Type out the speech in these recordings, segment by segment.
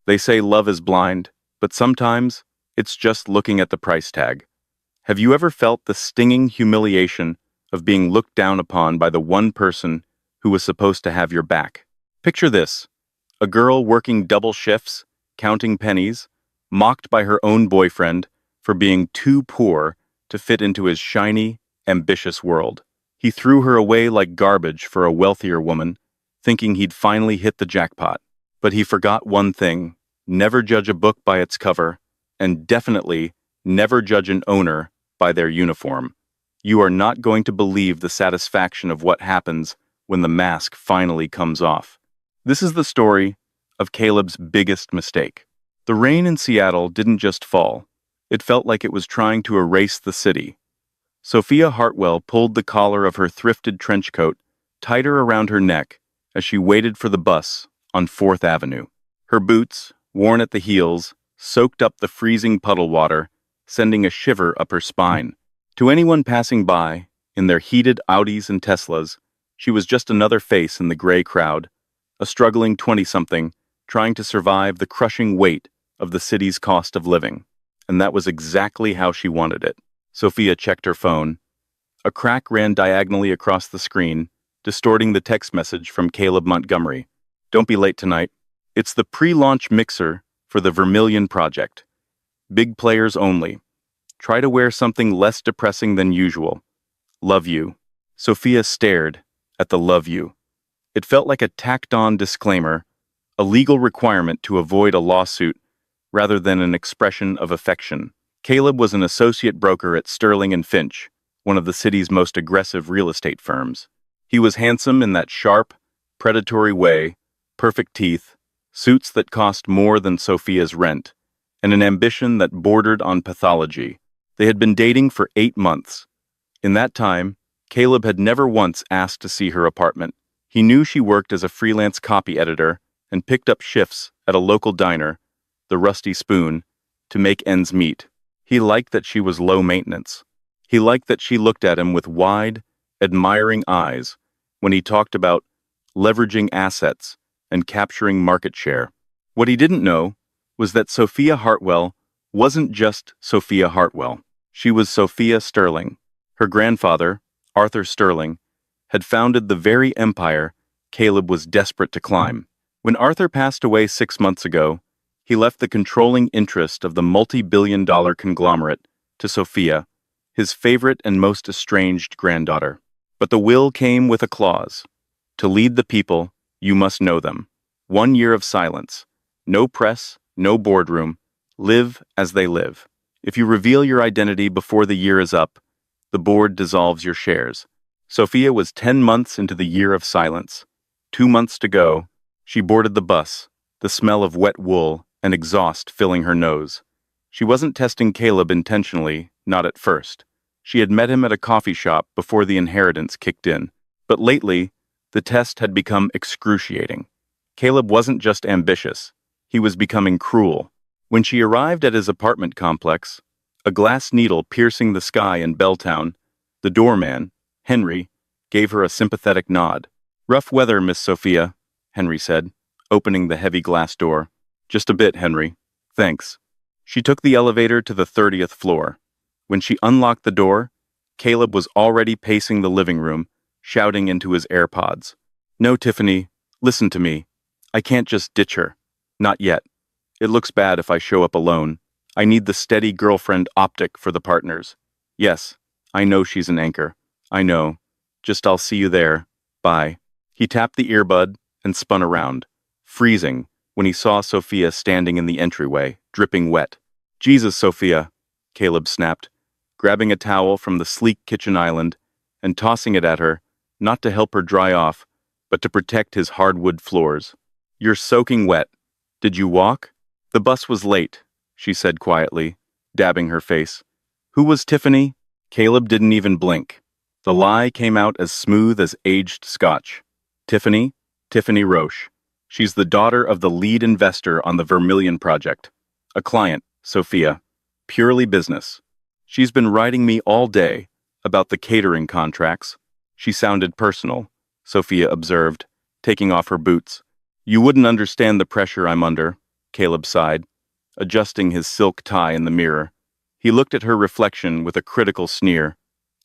They say love is blind, but sometimes it's just looking at the price tag. Have you ever felt the stinging humiliation of being looked down upon by the one person who was supposed to have your back? Picture this: a girl working double shifts, counting pennies, mocked by her own boyfriend for being too poor to fit into his shiny, ambitious world. He threw her away like garbage for a wealthier woman, thinking he'd finally hit the jackpot. But he forgot one thing: never judge a book by its cover, and definitely never judge an owner by their uniform. You are not going to believe the satisfaction of what happens when the mask finally comes off. This is the story of Caleb's biggest mistake. The rain in Seattle didn't just fall. It felt like it was trying to erase the city. Sophia Hartwell pulled the collar of her thrifted trench coat tighter around her neck as she waited for the bus on 4th Avenue. Her boots, worn at the heels, soaked up the freezing puddle water, sending a shiver up her spine. To anyone passing by, in their heated Audis and Teslas, she was just another face in the gray crowd, a struggling 20-something trying to survive the crushing weight of the city's cost of living. And that was exactly how she wanted it. Sophia checked her phone. A crack ran diagonally across the screen, distorting the text message from Caleb Montgomery. "Don't be late tonight. It's the pre-launch mixer for the Vermilion project. Big players only. Try to wear something less depressing than usual. Love you." Sophia stared at the "love you." It felt like a tacked-on disclaimer, a legal requirement to avoid a lawsuit rather than an expression of affection. Caleb was an associate broker at Sterling and Finch, one of the city's most aggressive real estate firms. He was handsome in that sharp, predatory way, perfect teeth, suits that cost more than Sophia's rent, and an ambition that bordered on pathology. They had been dating for 8 months. In that time, Caleb had never once asked to see her apartment. He knew she worked as a freelance copy editor and picked up shifts at a local diner, the Rusty Spoon, to make ends meet. He liked that she was low maintenance. He liked that she looked at him with wide, admiring eyes when he talked about leveraging assets and capturing market share. What he didn't know was that Sophia Hartwell wasn't just Sophia Hartwell. She was Sophia Sterling. Her grandfather, Arthur Sterling, had founded the very empire Caleb was desperate to climb. When Arthur passed away 6 months ago, he left the controlling interest of the multi-billion-dollar conglomerate to Sophia, his favorite and most estranged granddaughter. But the will came with a clause. To lead the people, you must know them. 1 year of silence. No press, no boardroom. Live as they live. If you reveal your identity before the year is up, the board dissolves your shares. Sophia was 10 months into the year of silence. 2 months to go. She boarded the bus, the smell of wet wool and exhaust filling her nose. She wasn't testing Caleb intentionally, not at first. She had met him at a coffee shop before the inheritance kicked in. But lately, the test had become excruciating. Caleb wasn't just ambitious. He was becoming cruel. When she arrived at his apartment complex, a glass needle piercing the sky in Belltown, the doorman, Henry, gave her a sympathetic nod. "Rough weather, Miss Sophia," Henry said, opening the heavy glass door. "Just a bit, Henry. Thanks." She took the elevator to the 30th floor. When she unlocked the door, Caleb was already pacing the living room, shouting into his AirPods. "No, Tiffany, listen to me. I can't just ditch her. Not yet. It looks bad if I show up alone. I need the steady girlfriend optic for the partners. Yes, I know she's an anchor. I know. Just I'll see you there. Bye." He tapped the earbud and spun around, freezing when he saw Sophia standing in the entryway, dripping wet. "Jesus, Sophia," Caleb snapped, grabbing a towel from the sleek kitchen island and tossing it at her, not to help her dry off, but to protect his hardwood floors. "You're soaking wet. Did you walk?" "The bus was late," she said quietly, dabbing her face. "Who was Tiffany?" Caleb didn't even blink. The lie came out as smooth as aged scotch. "Tiffany? Tiffany Roche. She's the daughter of the lead investor on the Vermilion project. A client, Sophia. Purely business. She's been writing me all day about the catering contracts." She sounded personal, Sophia observed, taking off her boots. "You wouldn't understand the pressure I'm under. Caleb sighed, adjusting his silk tie in the mirror. He looked at her reflection with a critical sneer.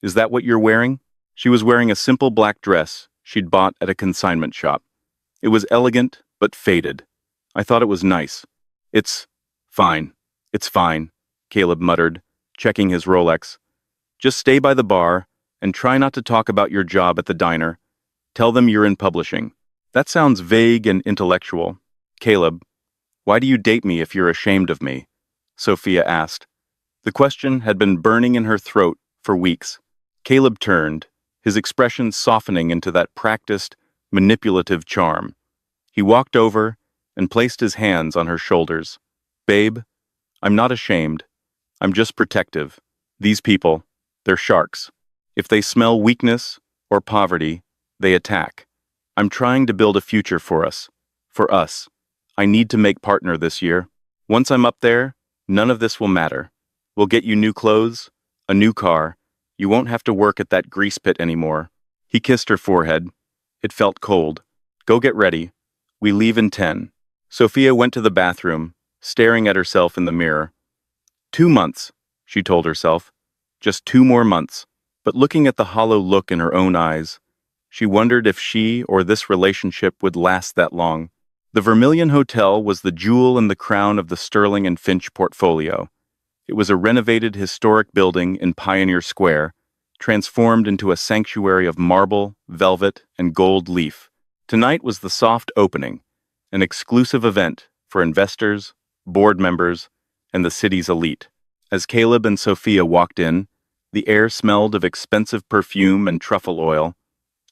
Is that what you're wearing? She was wearing a simple black dress she'd bought at a consignment shop. It was elegant, but faded. I thought it was nice. It's fine. It's fine, Caleb muttered, checking his Rolex. Just stay by the bar and try not to talk about your job at the diner. Tell them you're in publishing. That sounds vague and intellectual. Caleb, why do you date me if you're ashamed of me? Sophia asked. The question had been burning in her throat for weeks. Caleb turned, his expression softening into that practiced, manipulative charm. He walked over and placed his hands on her shoulders. Babe, I'm not ashamed. I'm just protective. These people, they're sharks. If they smell weakness or poverty, they attack. I'm trying to build a future for us. For us. I need to make partner this year. Once I'm up there, none of this will matter. We'll get you new clothes, a new car. You won't have to work at that grease pit anymore. He kissed her forehead. It felt cold. Go get ready. We leave in 10. Sophia went to the bathroom, staring at herself in the mirror. 2 months, she told herself. Just 2 more months. But looking at the hollow look in her own eyes, she wondered if she or this relationship would last that long. The Vermilion Hotel was the jewel in the crown of the Sterling and Finch portfolio. It was a renovated historic building in Pioneer Square, transformed into a sanctuary of marble, velvet, and gold leaf. Tonight was the soft opening, an exclusive event for investors, board members, and the city's elite. As Caleb and Sophia walked in, the air smelled of expensive perfume and truffle oil.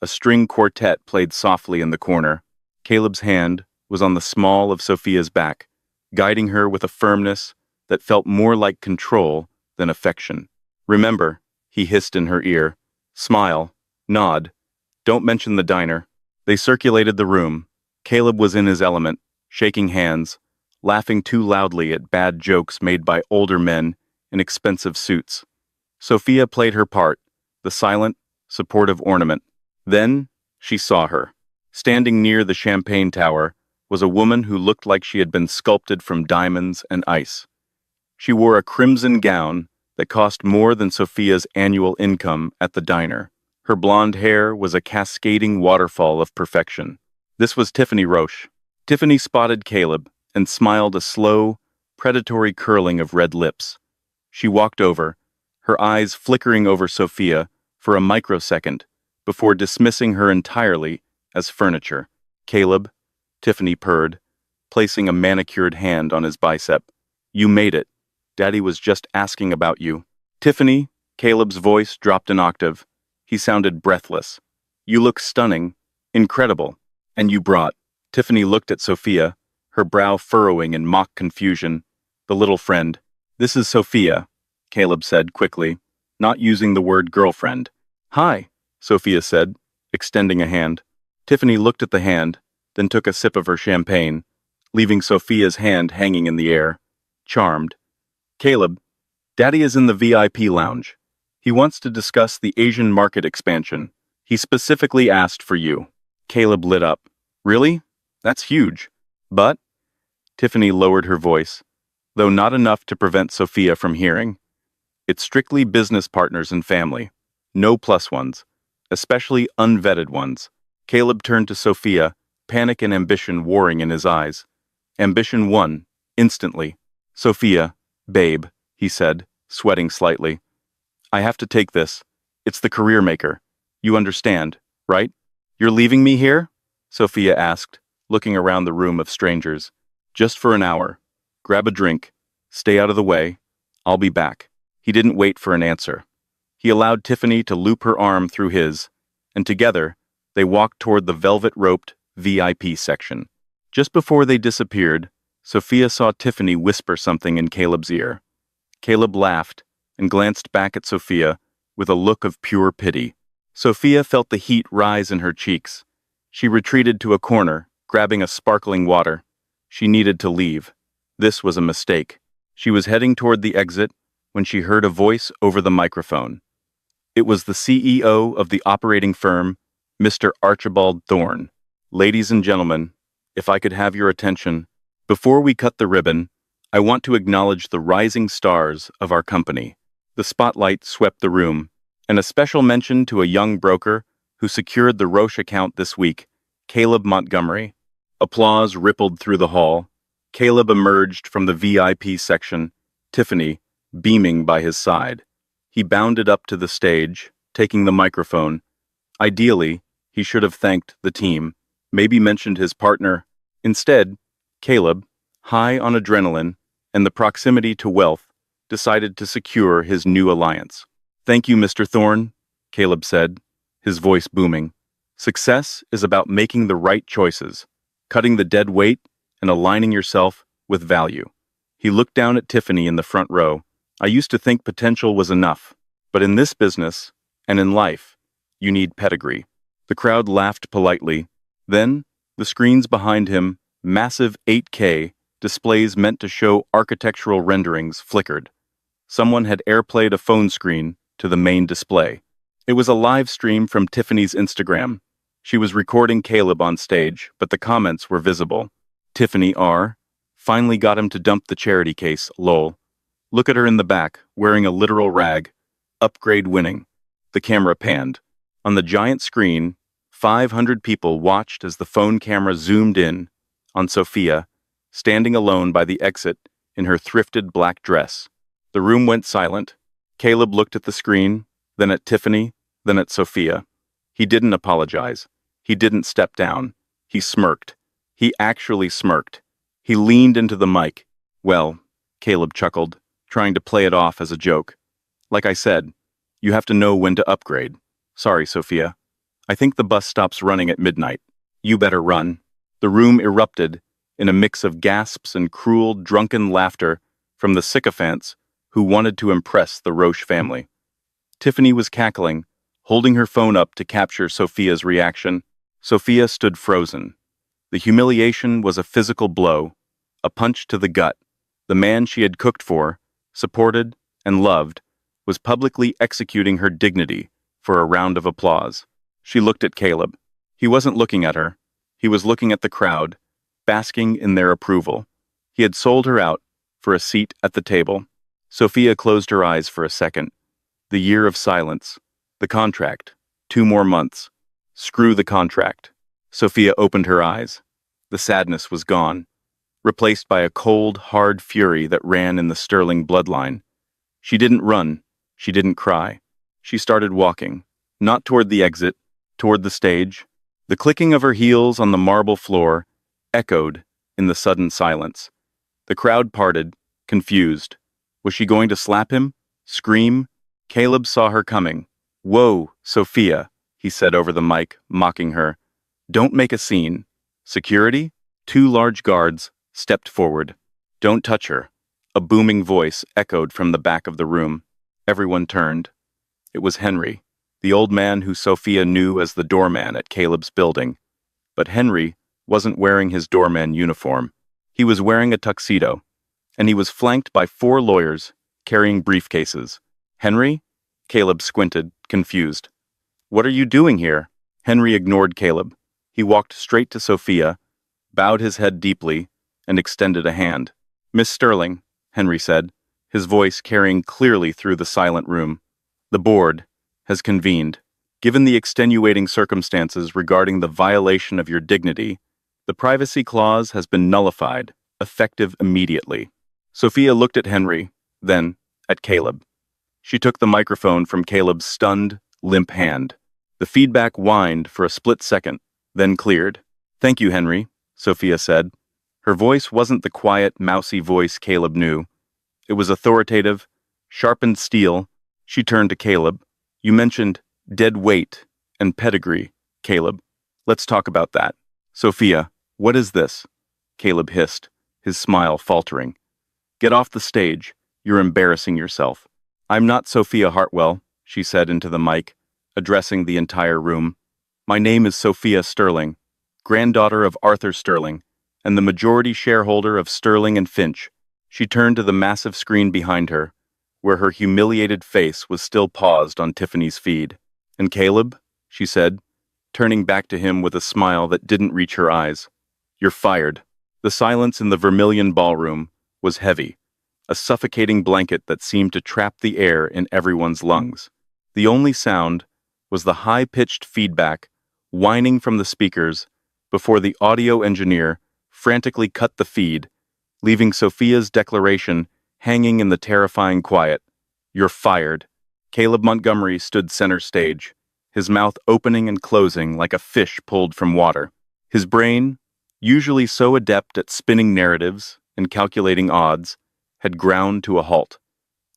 A string quartet played softly in the corner. Caleb's hand was on the small of Sophia's back, guiding her with a firmness that felt more like control than affection. Remember, he hissed in her ear. Smile. Nod. Don't mention the diner. They circulated the room. Caleb was in his element, shaking hands, laughing too loudly at bad jokes made by older men in expensive suits. Sophia played her part, the silent, supportive ornament. Then she saw her. Standing near the champagne tower was a woman who looked like she had been sculpted from diamonds and ice. She wore a crimson gown that cost more than Sophia's annual income at the diner. Her blonde hair was a cascading waterfall of perfection. This was Tiffany Roche. Tiffany spotted Caleb and smiled a slow, predatory curling of red lips. She walked over, her eyes flickering over Sophia for a microsecond before dismissing her entirely as furniture. Caleb, Tiffany purred, placing a manicured hand on his bicep. You made it. Daddy was just asking about you. Tiffany, Caleb's voice dropped an octave. He sounded breathless. You look stunning, incredible. And you brought. Tiffany looked at Sophia, her brow furrowing in mock confusion. The little friend. This is Sophia, Caleb said quickly, not using the word girlfriend. Hi, Sophia said, extending a hand. Tiffany looked at the hand, then took a sip of her champagne, leaving Sophia's hand hanging in the air. Charmed. Caleb, Daddy is in the VIP lounge. He wants to discuss the Asian market expansion. He specifically asked for you. Caleb lit up. Really? That's huge. But, Tiffany lowered her voice, though not enough to prevent Sophia from hearing. It's strictly business partners and family. No plus ones, especially unvetted ones. Caleb turned to Sophia, panic and ambition warring in his eyes. Ambition won, instantly. Sophia, babe, he said, sweating slightly. I have to take this. It's the career maker. You understand, right? You're leaving me here? Sophia asked, looking around the room of strangers. Just for an hour. Grab a drink. Stay out of the way. I'll be back. He didn't wait for an answer. He allowed Tiffany to loop her arm through his, and together, they walked toward the velvet-roped VIP section. Just before they disappeared, Sophia saw Tiffany whisper something in Caleb's ear. Caleb laughed and glanced back at Sophia with a look of pure pity. Sophia felt the heat rise in her cheeks. She retreated to a corner, grabbing a sparkling water. She needed to leave. This was a mistake. She was heading toward the exit when she heard a voice over the microphone. It was the CEO of the operating firm, Mr. Archibald Thorne. Ladies and gentlemen, if I could have your attention, Before we cut the ribbon, I want to acknowledge the rising stars of our company. The spotlight swept the room, and a special mention to a young broker who secured the Roche account this week, Caleb Montgomery. Applause rippled through the hall. Caleb emerged from the VIP section, Tiffany beaming by his side. He bounded up to the stage, taking the microphone. Ideally, he should have thanked the team, maybe mentioned his partner. Instead, Caleb, high on adrenaline and the proximity to wealth, decided to secure his new alliance. "Thank you, Mr. Thorne," Caleb said, his voice booming. "Success is about making the right choices, cutting the dead weight, and aligning yourself with value." He looked down at Tiffany in the front row. "I used to think potential was enough, but in this business, and in life, you need pedigree." The crowd laughed politely. Then, the screens behind him, massive 8K displays meant to show architectural renderings, flickered. Someone had airplayed a phone screen to the main display. It was a live stream from Tiffany's Instagram. She was recording Caleb on stage, but the comments were visible. "Tiffany R. Finally got him to dump the charity case, lol. Look at her in the back, wearing a literal rag. Upgrade winning." The camera panned. On the giant screen, 500 people watched as the phone camera zoomed in on Sophia, standing alone by the exit in her thrifted black dress. The room went silent. Caleb looked at the screen, then at Tiffany, then at Sophia. He didn't apologize. He didn't step down. He smirked. He actually smirked. He leaned into the mic. "Well," Caleb chuckled, trying to play it off as a joke. "Like I said, you have to know when to upgrade. Sorry, Sophia. I think the bus stops running at midnight. You better run." The room erupted in a mix of gasps and cruel, drunken laughter from the sycophants who wanted to impress the Roche family. Tiffany was cackling, holding her phone up to capture Sophia's reaction. Sophia stood frozen. The humiliation was a physical blow, a punch to the gut. The man she had cooked for, supported, and loved, was publicly executing her dignity for a round of applause. She looked at Caleb. He wasn't looking at her. He was looking at the crowd, basking in their approval. He had sold her out for a seat at the table. Sophia closed her eyes for a second. The year of silence. The contract. 2 more months. Screw the contract. Sophia opened her eyes. The sadness was gone, replaced by a cold, hard fury that ran in the Sterling bloodline. She didn't run. She didn't cry. She started walking, not toward the exit, toward the stage. The clicking of her heels on the marble floor echoed in the sudden silence. The crowd parted, confused. Was she going to slap him? Scream? Caleb saw her coming. "Whoa, Sophia," he said over the mic, mocking her. "Don't make a scene." Security? 2 large guards stepped forward. "Don't touch her." A booming voice echoed from the back of the room. Everyone turned. It was Henry, the old man who Sophia knew as the doorman at Caleb's building. But Henry wasn't wearing his doorman uniform. He was wearing a tuxedo, and he was flanked by 4 lawyers carrying briefcases. "Henry?" Caleb squinted, confused. "What are you doing here?" Henry ignored Caleb. He walked straight to Sophia, bowed his head deeply, and extended a hand. "Miss Sterling," Henry said, his voice carrying clearly through the silent room. "The board has convened. Given the extenuating circumstances regarding the violation of your dignity, the privacy clause has been nullified, effective immediately." Sophia looked at Henry, then at Caleb. She took the microphone from Caleb's stunned, limp hand. The feedback whined for a split second, then cleared. "Thank you, Henry," Sophia said. Her voice wasn't the quiet, mousy voice Caleb knew. It was authoritative, sharpened steel. She turned to Caleb. "You mentioned dead weight and pedigree, Caleb. Let's talk about that." "Sophia, what is this?" Caleb hissed, his smile faltering. "Get off the stage. You're embarrassing yourself." "I'm not Sophia Hartwell," she said into the mic, addressing the entire room. "My name is Sophia Sterling, granddaughter of Arthur Sterling, and the majority shareholder of Sterling and Finch." She turned to the massive screen behind her, where her humiliated face was still paused on Tiffany's feed. "And Caleb," she said, turning back to him with a smile that didn't reach her eyes, "you're fired." The silence in the Vermilion ballroom was heavy, a suffocating blanket that seemed to trap the air in everyone's lungs. The only sound was the high-pitched feedback whining from the speakers before the audio engineer frantically cut the feed, leaving Sophia's declaration hanging in the terrifying quiet. "You're fired." Caleb Montgomery stood center stage, his mouth opening and closing like a fish pulled from water. His brain, usually so adept at spinning narratives and calculating odds, had ground to a halt.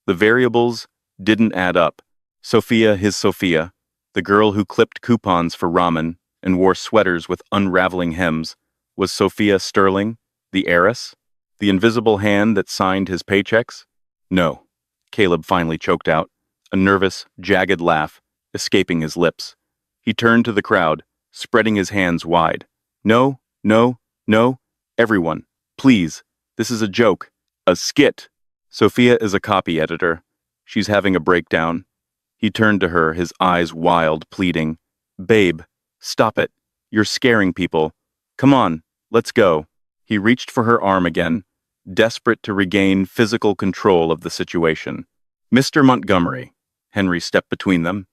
The variables didn't add up. Sophia, his Sophia, the girl who clipped coupons for ramen and wore sweaters with unraveling hems, was Sophia Sterling, the heiress? The invisible hand that signed his paychecks? No, Caleb finally choked out, a nervous, jagged laugh escaping his lips. He turned to the crowd, spreading his hands wide. No, no, no, everyone, please, this is a joke, a skit. Sophia is a copy editor. She's having a breakdown. He turned to her, his eyes wild, pleading. Babe, stop it. You're scaring people. Come on, let's go. He reached for her arm again, desperate to regain physical control of the situation. Mr. Montgomery, Henry stepped between them.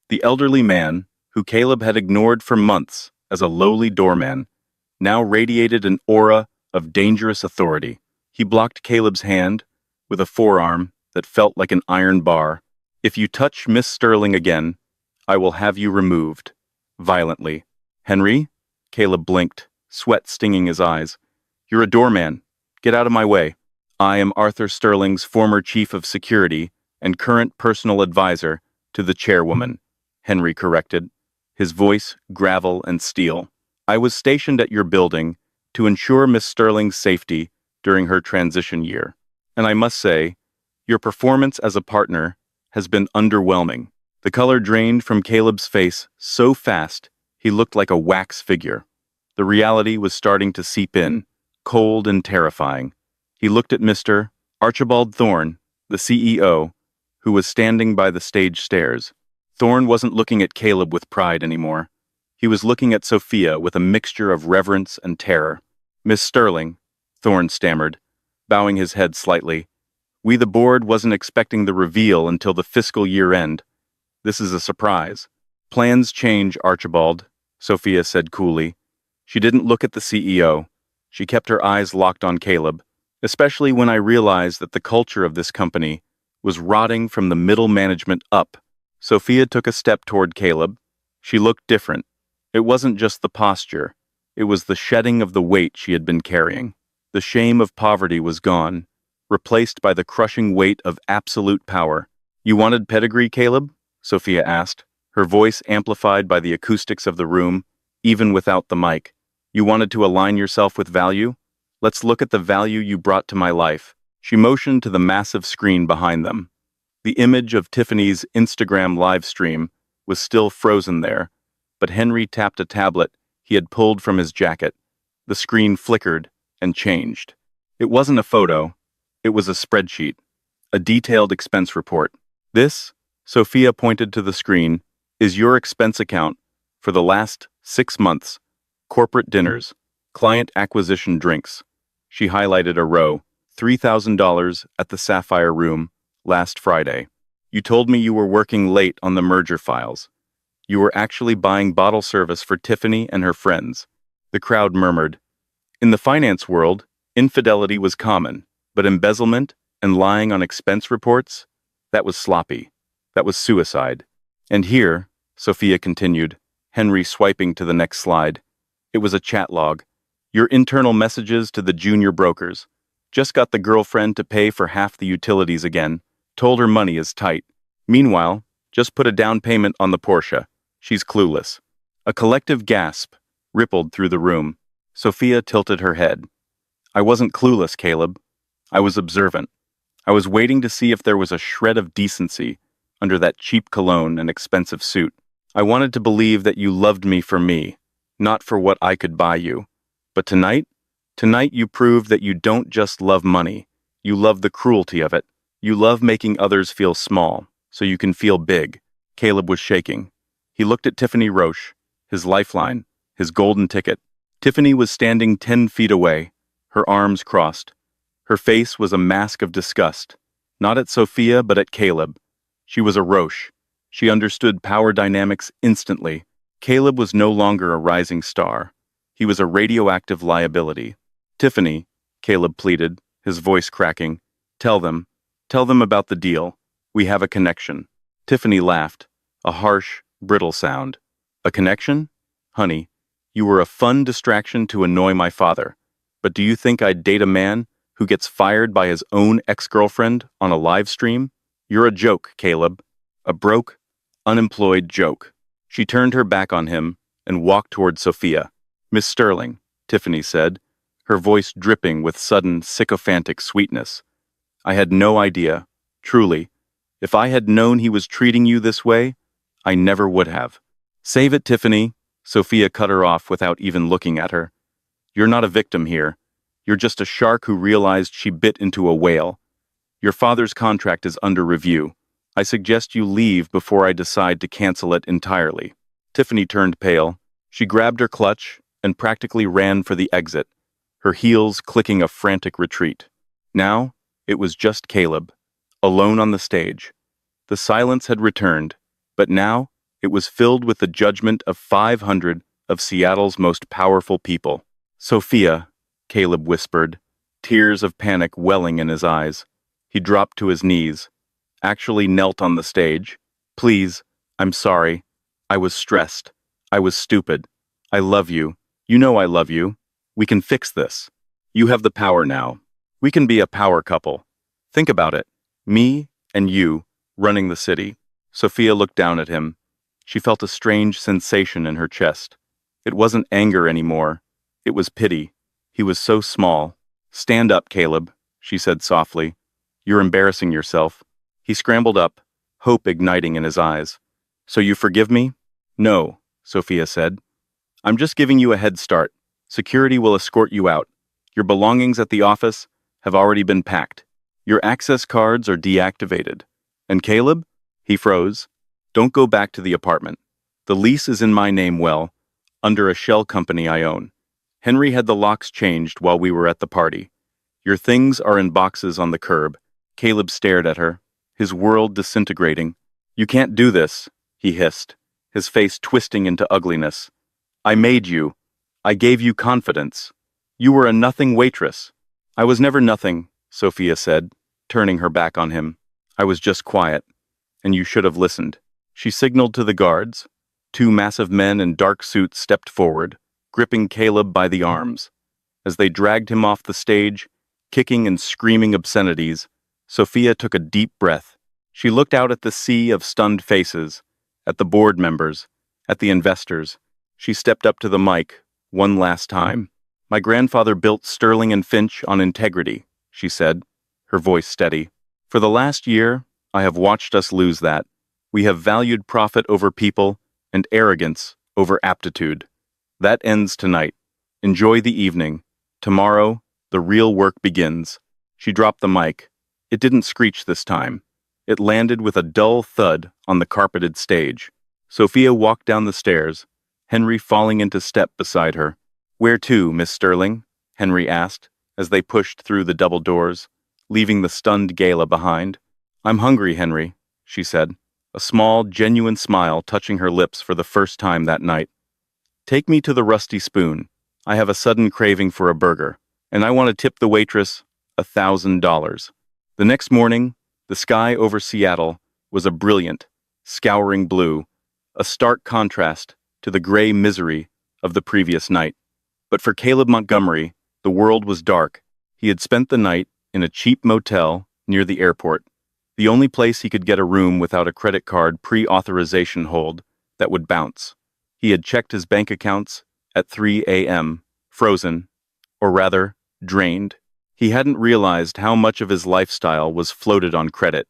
The elderly man, who Caleb had ignored for months as a lowly doorman, now radiated an aura of dangerous authority. He blocked Caleb's hand with a forearm that felt like an iron bar. If you touch Miss Sterling again, I will have you removed. Violently. Henry? Caleb blinked, sweat stinging his eyes. You're a doorman. Get out of my way. I am Arthur Sterling's former chief of security and current personal advisor to the chairwoman, Henry corrected, his voice gravel and steel. I was stationed at your building to ensure Miss Sterling's safety during her transition year. And I must say, your performance as a partner has been underwhelming. The color drained from Caleb's face so fast, he looked like a wax figure. The reality was starting to seep in, cold and terrifying. He looked at Mr. Archibald Thorne, the CEO, who was standing by the stage stairs. Thorne wasn't looking at Caleb with pride anymore. He was looking at Sophia with a mixture of reverence and terror. Miss Sterling, Thorne stammered, bowing his head slightly. We the board wasn't expecting the reveal until the fiscal year end. This is a surprise. Plans change, Archibald, Sophia said coolly. She didn't look at the CEO. She kept her eyes locked on Caleb, especially when I realized that the culture of this company was rotting from the middle management up. Sophia took a step toward Caleb. She looked different. It wasn't just the posture. It was the shedding of the weight she had been carrying. The shame of poverty was gone, replaced by the crushing weight of absolute power. You wanted pedigree, Caleb? Sophia asked, her voice amplified by the acoustics of the room, even without the mic. You wanted to align yourself with value? Let's look at the value you brought to my life. She motioned to the massive screen behind them. The image of Tiffany's Instagram live stream was still frozen there, but Henry tapped a tablet he had pulled from his jacket. The screen flickered and changed. It wasn't a photo. It was a spreadsheet, a detailed expense report. This, Sophia pointed to the screen, is your expense account for the last 6 months. Corporate dinners, client acquisition drinks. She highlighted a row, $3,000 at the Sapphire Room last Friday. You told me you were working late on the merger files. You were actually buying bottle service for Tiffany and her friends. The crowd murmured. In the finance world, infidelity was common, but embezzlement and lying on expense reports, that was sloppy. That was suicide. And here, Sophia continued, Henry swiping to the next slide. It was a chat log. Your internal messages to the junior brokers. Just got the girlfriend to pay for half the utilities again. Told her money is tight. Meanwhile, just put a down payment on the Porsche. She's clueless. A collective gasp rippled through the room. Sophia tilted her head. I wasn't clueless, Caleb. I was observant. I was waiting to see if there was a shred of decency under that cheap cologne and expensive suit. I wanted to believe that you loved me for me, not for what I could buy you. But tonight you proved that you don't just love money. You love the cruelty of it. You love making others feel small, so you can feel big. Caleb was shaking. He looked at Tiffany Roche, his lifeline, his golden ticket. Tiffany was standing 10 feet away, her arms crossed. Her face was a mask of disgust, not at Sophia but at Caleb. She was a Roche. She understood power dynamics instantly. Caleb was no longer a rising star. He was a radioactive liability. "Tiffany," Caleb pleaded, his voice cracking, "tell them. Tell them about the deal. We have a connection." Tiffany laughed, a harsh, brittle sound. "A connection? Honey, you were a fun distraction to annoy my father. But do you think I'd date a man who gets fired by his own ex-girlfriend on a live stream? You're a joke, Caleb. A broke, unemployed joke." She turned her back on him and walked toward Sophia. "Miss Sterling," Tiffany said, her voice dripping with sudden sycophantic sweetness. "I had no idea, truly. If I had known he was treating you this way, I never would have." "Save it, Tiffany," Sophia cut her off without even looking at her. "You're not a victim here. You're just a shark who realized she bit into a whale. Your father's contract is under review. I suggest you leave before I decide to cancel it entirely." Tiffany turned pale. She grabbed her clutch and practically ran for the exit, her heels clicking a frantic retreat. Now, it was just Caleb, alone on the stage. The silence had returned, but now it was filled with the judgment of 500 of Seattle's most powerful people. "Sophia," Caleb whispered, tears of panic welling in his eyes. He dropped to his knees, actually knelt on the stage. "Please, I'm sorry. I was stressed. I was stupid. I love you. You know I love you. We can fix this. You have the power now. We can be a power couple. Think about it. Me and you running the city." Sophia looked down at him. She felt a strange sensation in her chest. It wasn't anger anymore. It was pity. He was so small. "Stand up, Caleb," she said softly. "You're embarrassing yourself." He scrambled up, hope igniting in his eyes. "So you forgive me?" "No," Sophia said. "I'm just giving you a head start. Security will escort you out. Your belongings at the office have already been packed. Your access cards are deactivated. And Caleb?" He froze. "Don't go back to the apartment. The lease is in my name, well, under a shell company I own. Henry had the locks changed while we were at the party. Your things are in boxes on the curb." Caleb stared at her, his world disintegrating. "You can't do this," he hissed, his face twisting into ugliness. "I made you. I gave you confidence. You were a nothing waitress." "I was never nothing," Sophia said, turning her back on him. "I was just quiet, and you should have listened." She signaled to the guards. Two massive men in dark suits stepped forward, gripping Caleb by the arms. As they dragged him off the stage, kicking and screaming obscenities, Sophia took a deep breath. She looked out at the sea of stunned faces, at the board members, at the investors. She stepped up to the mic, one last time. "My grandfather built Sterling and Finch on integrity," she said, her voice steady. "For the last year, I have watched us lose that. We have valued profit over people and arrogance over aptitude. That ends tonight. Enjoy the evening. Tomorrow, the real work begins." She dropped the mic. It didn't screech this time. It landed with a dull thud on the carpeted stage. Sophia walked down the stairs, Henry falling into step beside her. "Where to, Miss Sterling?" Henry asked, as they pushed through the double doors, leaving the stunned Gala behind. "I'm hungry, Henry," she said, a small, genuine smile touching her lips for the first time that night. "Take me to the Rusty Spoon. I have a sudden craving for a burger, and I want to tip the waitress $1,000. The next morning, the sky over Seattle was a brilliant, scouring blue, a stark contrast to the gray misery of the previous night. But for Caleb Montgomery, the world was dark. He had spent the night in a cheap motel near the airport, the only place he could get a room without a credit card pre-authorization hold that would bounce. He had checked his bank accounts at 3 a.m., frozen, or rather, drained. He hadn't realized how much of his lifestyle was floated on credit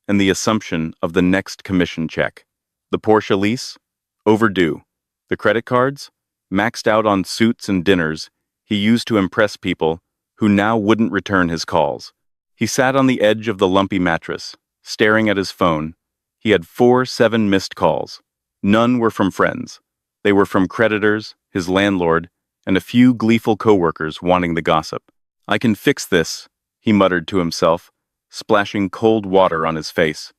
and the assumption of the next commission check. The Porsche lease? Overdue. The credit cards? Maxed out on suits and dinners he used to impress people who now wouldn't return his calls. He sat on the edge of the lumpy mattress, staring at his phone. He had 7 missed calls. None were from friends. They were from creditors, his landlord, and a few gleeful coworkers wanting the gossip. I can fix this, he muttered to himself, splashing cold water on his face.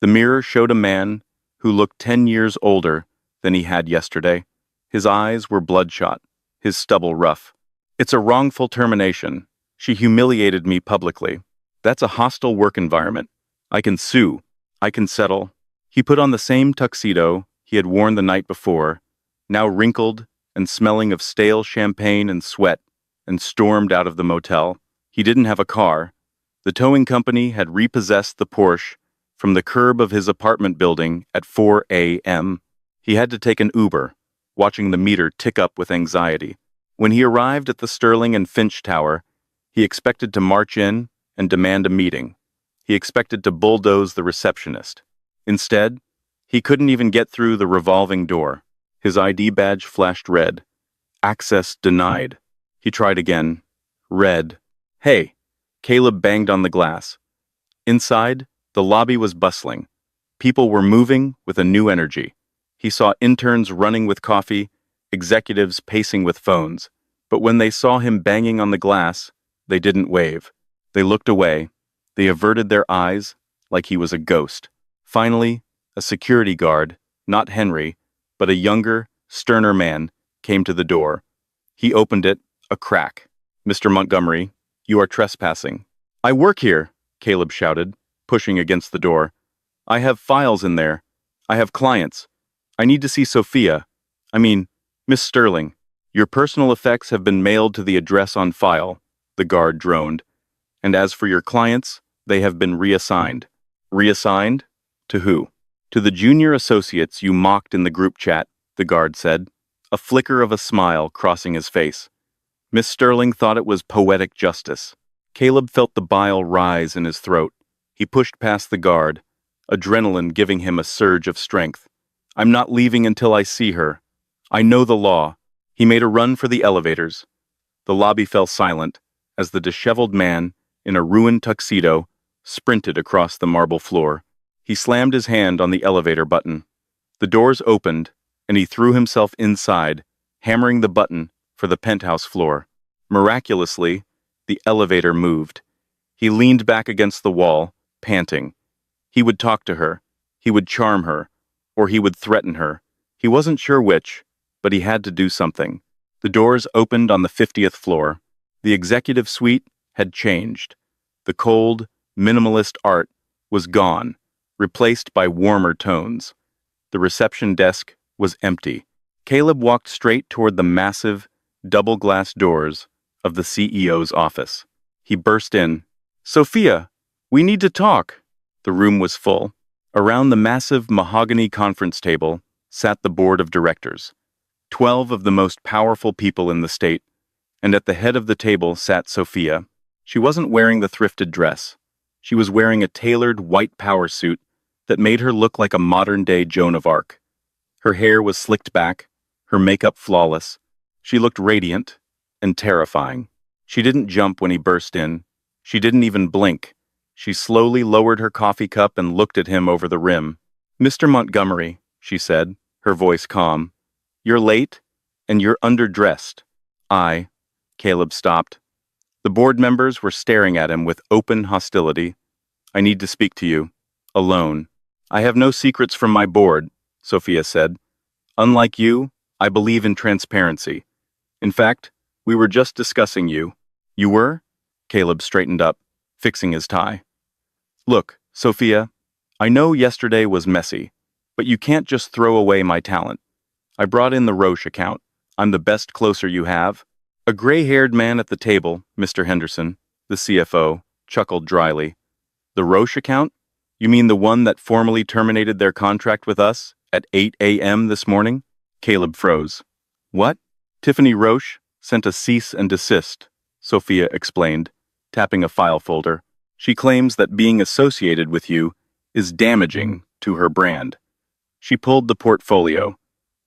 The mirror showed a man who looked 10 years older than he had yesterday. His eyes were bloodshot, his stubble rough. It's a wrongful termination. She humiliated me publicly. That's a hostile work environment. I can sue. I can settle. He put on the same tuxedo he had worn the night before, now wrinkled and smelling of stale champagne and sweat, and stormed out of the motel. He didn't have a car. The towing company had repossessed the Porsche from the curb of his apartment building at 4 a.m. He had to take an Uber, watching the meter tick up with anxiety. When he arrived at the Sterling and Finch Tower, he expected to march in and demand a meeting. He expected to bulldoze the receptionist. Instead, he couldn't even get through the revolving door. His ID badge flashed red. Access denied. He tried again. Red. Hey! Caleb banged on the glass. Inside, the lobby was bustling. People were moving with a new energy. He saw interns running with coffee, executives pacing with phones. But when they saw him banging on the glass, they didn't wave. They looked away. They averted their eyes like he was a ghost. Finally, a security guard, not Henry, but a younger, sterner man, came to the door. He opened it, a crack. "Mr. Montgomery, you are trespassing." "I work here," Caleb shouted, pushing against the door. "I have files in there. I have clients. I need to see Sophia. Miss Sterling. Your personal effects have been mailed to the address on file," the guard droned. "And as for your clients, they have been reassigned." "Reassigned? To who?" "To the junior associates you mocked in the group chat," the guard said, a flicker of a smile crossing his face. Miss Sterling thought it was poetic justice. Caleb felt the bile rise in his throat. He pushed past the guard, adrenaline giving him a surge of strength. "I'm not leaving until I see her. I know the law." He made a run for the elevators. The lobby fell silent as the disheveled man, in a ruined tuxedo, sprinted across the marble floor. He slammed his hand on the elevator button. The doors opened, and he threw himself inside, hammering the button for the penthouse floor. Miraculously, the elevator moved. He leaned back against the wall, panting. He would talk to her. He would charm her. Or he would threaten her. He wasn't sure which, but he had to do something. The doors opened on the 50th floor. The executive suite had changed. The cold, minimalist art was gone, replaced by warmer tones. The reception desk was empty. Caleb walked straight toward the massive, double-glass doors of the CEO's office. He burst in. "Sophia, we need to talk." The room was full. Around the massive mahogany conference table sat the board of directors, 12 of the most powerful people in the state, and at the head of the table sat Sophia. She wasn't wearing the thrifted dress. She was wearing a tailored white power suit that made her look like a modern-day Joan of Arc. Her hair was slicked back, her makeup flawless. She looked radiant and terrifying. She didn't jump when he burst in. She didn't even blink. She slowly lowered her coffee cup and looked at him over the rim. "Mr. Montgomery," she said, her voice calm. "You're late, and you're underdressed." Caleb stopped. The board members were staring at him with open hostility. "I need to speak to you. Alone." "I have no secrets from my board," Sophia said. "Unlike you, I believe in transparency. In fact, we were just discussing you." "You were?" Caleb straightened up, fixing his tie. "Look, Sophia, I know yesterday was messy, but you can't just throw away my talent. I brought in the Roche account. I'm the best closer you have." A gray-haired man at the table, Mr. Henderson, the CFO, chuckled dryly. "The Roche account? You mean the one that formally terminated their contract with us at 8 a.m. this morning?" Caleb froze. "What?" "Tiffany Roche sent a cease and desist," Sophia explained, tapping a file folder. "She claims that being associated with you is damaging to her brand." She pulled the portfolio.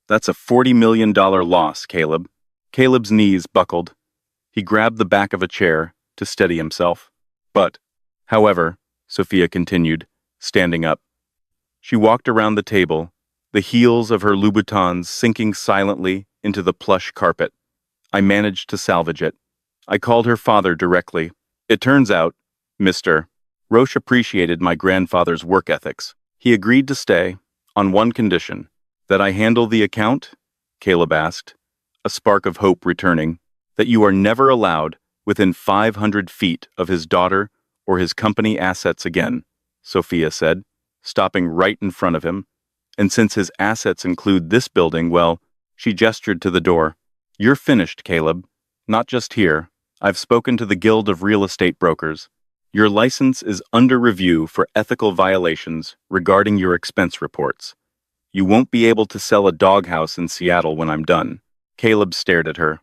"That's a $40 million loss, Caleb." Caleb's knees buckled. He grabbed the back of a chair to steady himself. However, Sophia continued, standing up. She walked around the table, the heels of her Louboutins sinking silently into the plush carpet. "I managed to salvage it. I called her father directly. It turns out, Mr. Roche appreciated my grandfather's work ethics. He agreed to stay, on one condition. That I handle the account? Caleb asked, a spark of hope returning. That you are never allowed within 500 feet of his daughter or his company assets again, Sophia said, stopping right in front of him. And since his assets include this building, well, she gestured to the door. You're finished, Caleb. Not just here. I've spoken to the Guild of Real Estate Brokers. Your license is under review for ethical violations regarding your expense reports. You won't be able to sell a doghouse in Seattle when I'm done. Caleb stared at her.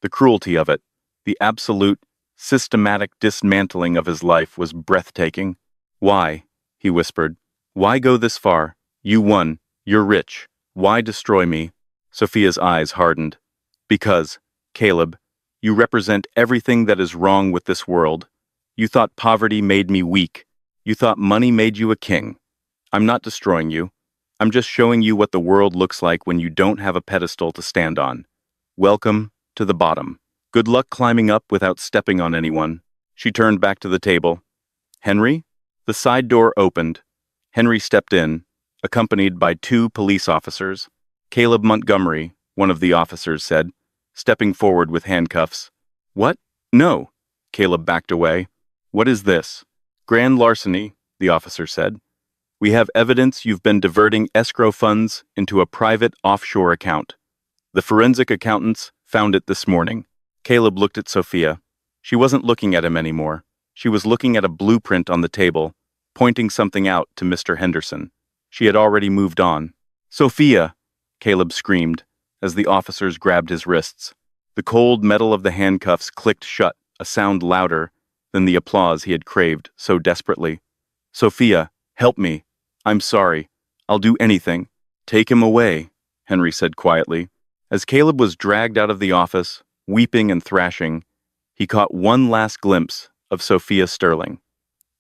The cruelty of it, the absolute, systematic dismantling of his life was breathtaking. Why? He whispered. Why go this far? You won. You're rich. Why destroy me? Sophia's eyes hardened. Because, Caleb, you represent everything that is wrong with this world. You thought poverty made me weak. You thought money made you a king. I'm not destroying you. I'm just showing you what the world looks like when you don't have a pedestal to stand on. Welcome to the bottom. Good luck climbing up without stepping on anyone. She turned back to the table. Henry? The side door opened. Henry stepped in, accompanied by 2 police officers. Caleb Montgomery, one of the officers said, stepping forward with handcuffs. What? No. Caleb backed away. What is this? Grand larceny, the officer said. We have evidence you've been diverting escrow funds into a private offshore account. The forensic accountants found it this morning. Caleb looked at Sophia. She wasn't looking at him anymore. She was looking at a blueprint on the table, pointing something out to Mr. Henderson. She had already moved on. Sophia! Caleb screamed, as the officers grabbed his wrists. The cold metal of the handcuffs clicked shut, a sound louder than the applause he had craved so desperately. Sophia, help me. I'm sorry. I'll do anything. Take him away, Henry said quietly. As Caleb was dragged out of the office, weeping and thrashing, he caught one last glimpse of Sophia Sterling.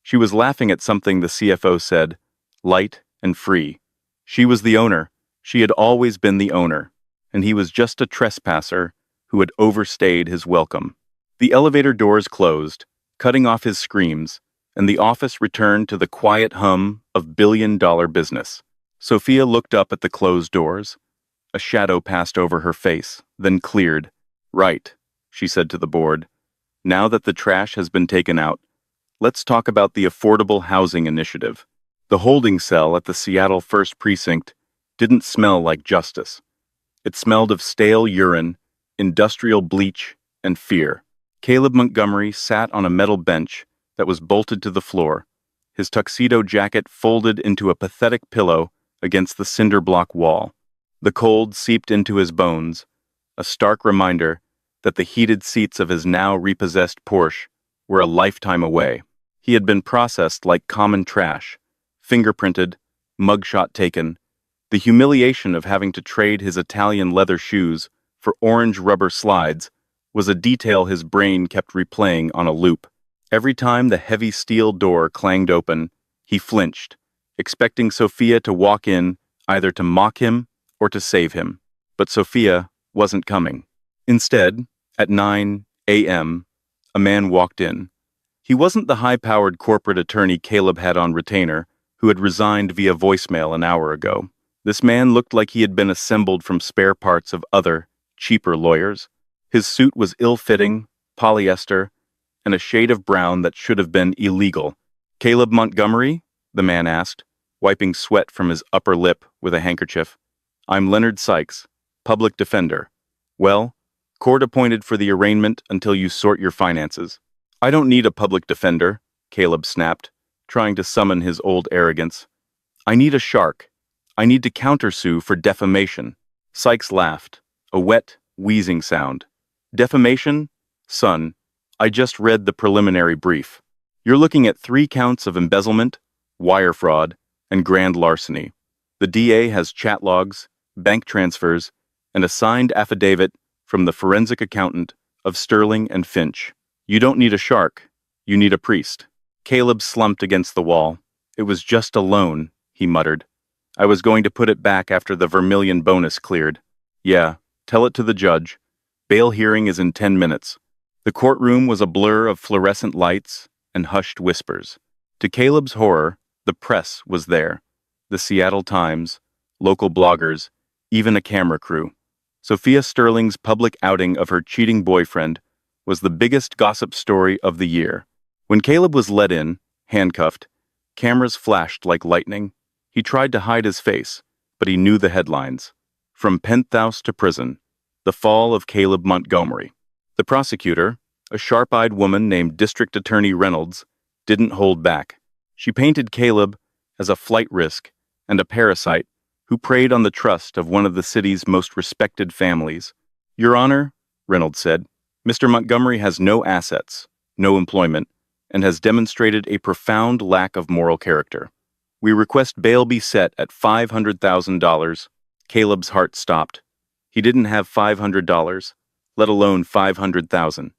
She was laughing at something the CFO said, light and free. She was the owner. She had always been the owner, and he was just a trespasser who had overstayed his welcome. The elevator doors closed, cutting off his screams, and the office returned to the quiet hum of billion-dollar business. Sophia looked up at the closed doors. A shadow passed over her face, then cleared. Right, she said to the board. Now that the trash has been taken out, let's talk about the Affordable Housing Initiative. The holding cell at the Seattle 1st Precinct didn't smell like justice. It smelled of stale urine, industrial bleach, and fear. Caleb Montgomery sat on a metal bench that was bolted to the floor, his tuxedo jacket folded into a pathetic pillow against the cinder block wall. The cold seeped into his bones, a stark reminder that the heated seats of his now repossessed Porsche were a lifetime away. He had been processed like common trash, fingerprinted, mugshot taken. The humiliation of having to trade his Italian leather shoes for orange rubber slides was a detail his brain kept replaying on a loop. Every time the heavy steel door clanged open, he flinched, expecting Sophia to walk in either to mock him or to save him. But Sophia wasn't coming. Instead, at 9 a.m., a man walked in. He wasn't the high-powered corporate attorney Caleb had on retainer, who had resigned via voicemail an hour ago. This man looked like he had been assembled from spare parts of other, cheaper lawyers. His suit was ill-fitting, polyester, and a shade of brown that should have been illegal. Caleb Montgomery? The man asked, wiping sweat from his upper lip with a handkerchief. I'm Leonard Sykes, public defender. Well, court appointed for the arraignment until you sort your finances. I don't need a public defender, Caleb snapped, trying to summon his old arrogance. I need a shark. I need to countersue for defamation. Sykes laughed, a wet, wheezing sound. Defamation? Son, I just read the preliminary brief. You're looking at 3 counts of embezzlement, wire fraud, and grand larceny. The DA has chat logs, bank transfers, and a signed affidavit from the forensic accountant of Sterling and Finch. You don't need a shark. You need a priest. Caleb slumped against the wall. It was just a loan, he muttered. I was going to put it back after the Vermilion bonus cleared. Yeah, tell it to the judge. Bail hearing is in 10 minutes. The courtroom was a blur of fluorescent lights and hushed whispers. To Caleb's horror, the press was there. The Seattle Times, local bloggers, even a camera crew. Sophia Sterling's public outing of her cheating boyfriend was the biggest gossip story of the year. When Caleb was led in, handcuffed, cameras flashed like lightning. He tried to hide his face, but he knew the headlines. From penthouse to prison, the fall of Caleb Montgomery. The prosecutor, a sharp-eyed woman named District Attorney Reynolds, didn't hold back. She painted Caleb as a flight risk and a parasite who preyed on the trust of one of the city's most respected families. "Your Honor," Reynolds said, "Mr. Montgomery has no assets, no employment, and has demonstrated a profound lack of moral character. We request bail be set at $500,000. Caleb's heart stopped. He didn't have $500, let alone $500,000.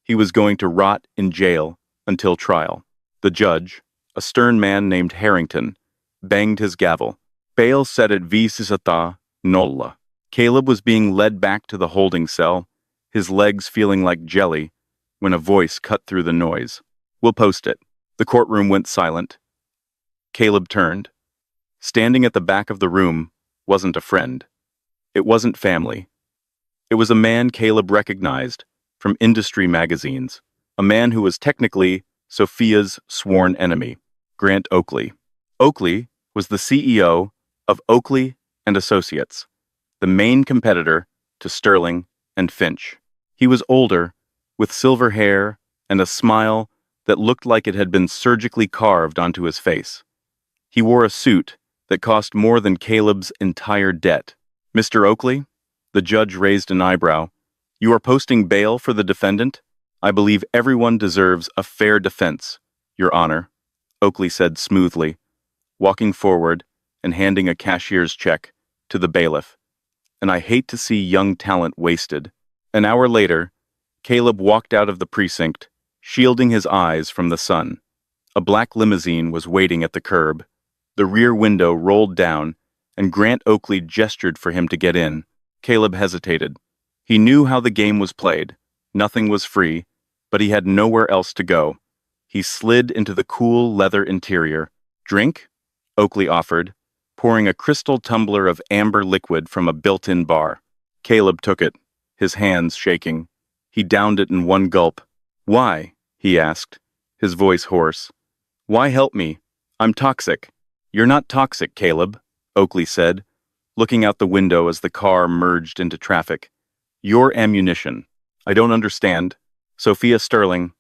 He was going to rot in jail until trial. The judge, a stern man named Harrington, banged his gavel. Bail set at visita nulla. Caleb was being led back to the holding cell, his legs feeling like jelly, when a voice cut through the noise. "We'll post it." The courtroom went silent. Caleb turned. Standing at the back of the room wasn't a friend. It wasn't family. It was a man Caleb recognized from industry magazines, a man who was technically Sophia's sworn enemy, Grant Oakley. Oakley was the CEO of Oakley and Associates, the main competitor to Sterling and Finch. He was older, with silver hair and a smile that looked like it had been surgically carved onto his face. He wore a suit that cost more than Caleb's entire debt. "Mr. Oakley?" The judge raised an eyebrow. "You are posting bail for the defendant? I believe everyone deserves a fair defense, Your Honor," Oakley said smoothly, walking forward and handing a cashier's check to the bailiff. "And I hate to see young talent wasted." An hour later, Caleb walked out of the precinct, shielding his eyes from the sun. A black limousine was waiting at the curb. The rear window rolled down, and Grant Oakley gestured for him to get in. Caleb hesitated. He knew how the game was played. Nothing was free, but he had nowhere else to go. He slid into the cool leather interior. "Drink?" Oakley offered, pouring a crystal tumbler of amber liquid from a built-in bar. Caleb took it, his hands shaking. He downed it in one gulp. "Why?" he asked, his voice hoarse. "Why help me? I'm toxic." "You're not toxic, Caleb," Oakley said, looking out the window as the car merged into traffic. "You're ammunition." "I don't understand." "Sophia Sterling."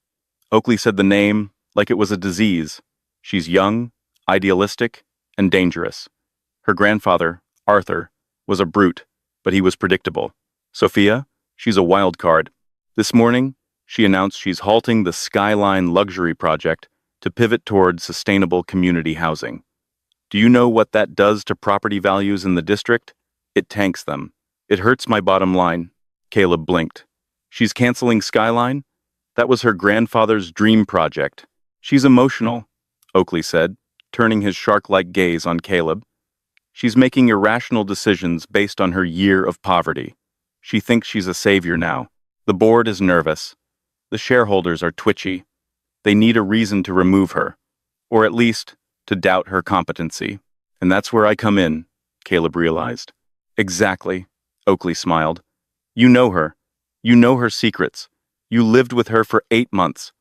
Oakley said the name like it was a disease. "She's young, idealistic, and dangerous. Her grandfather, Arthur, was a brute, but he was predictable. Sophia, she's a wild card. This morning, she announced she's halting the Skyline Luxury Project to pivot toward sustainable community housing. Do you know what that does to property values in the district? It tanks them. It hurts my bottom line." Caleb blinked. "She's canceling Skyline? That was her grandfather's dream project." "She's emotional," Oakley said, turning his shark-like gaze on Caleb. "She's making irrational decisions based on her year of poverty. She thinks she's a savior now. The board is nervous. The shareholders are twitchy. They need a reason to remove her, or at least to doubt her competency. And that's where I come in," Caleb realized. "Exactly," Oakley smiled. "You know her. You know her secrets. You lived with her for 8 months.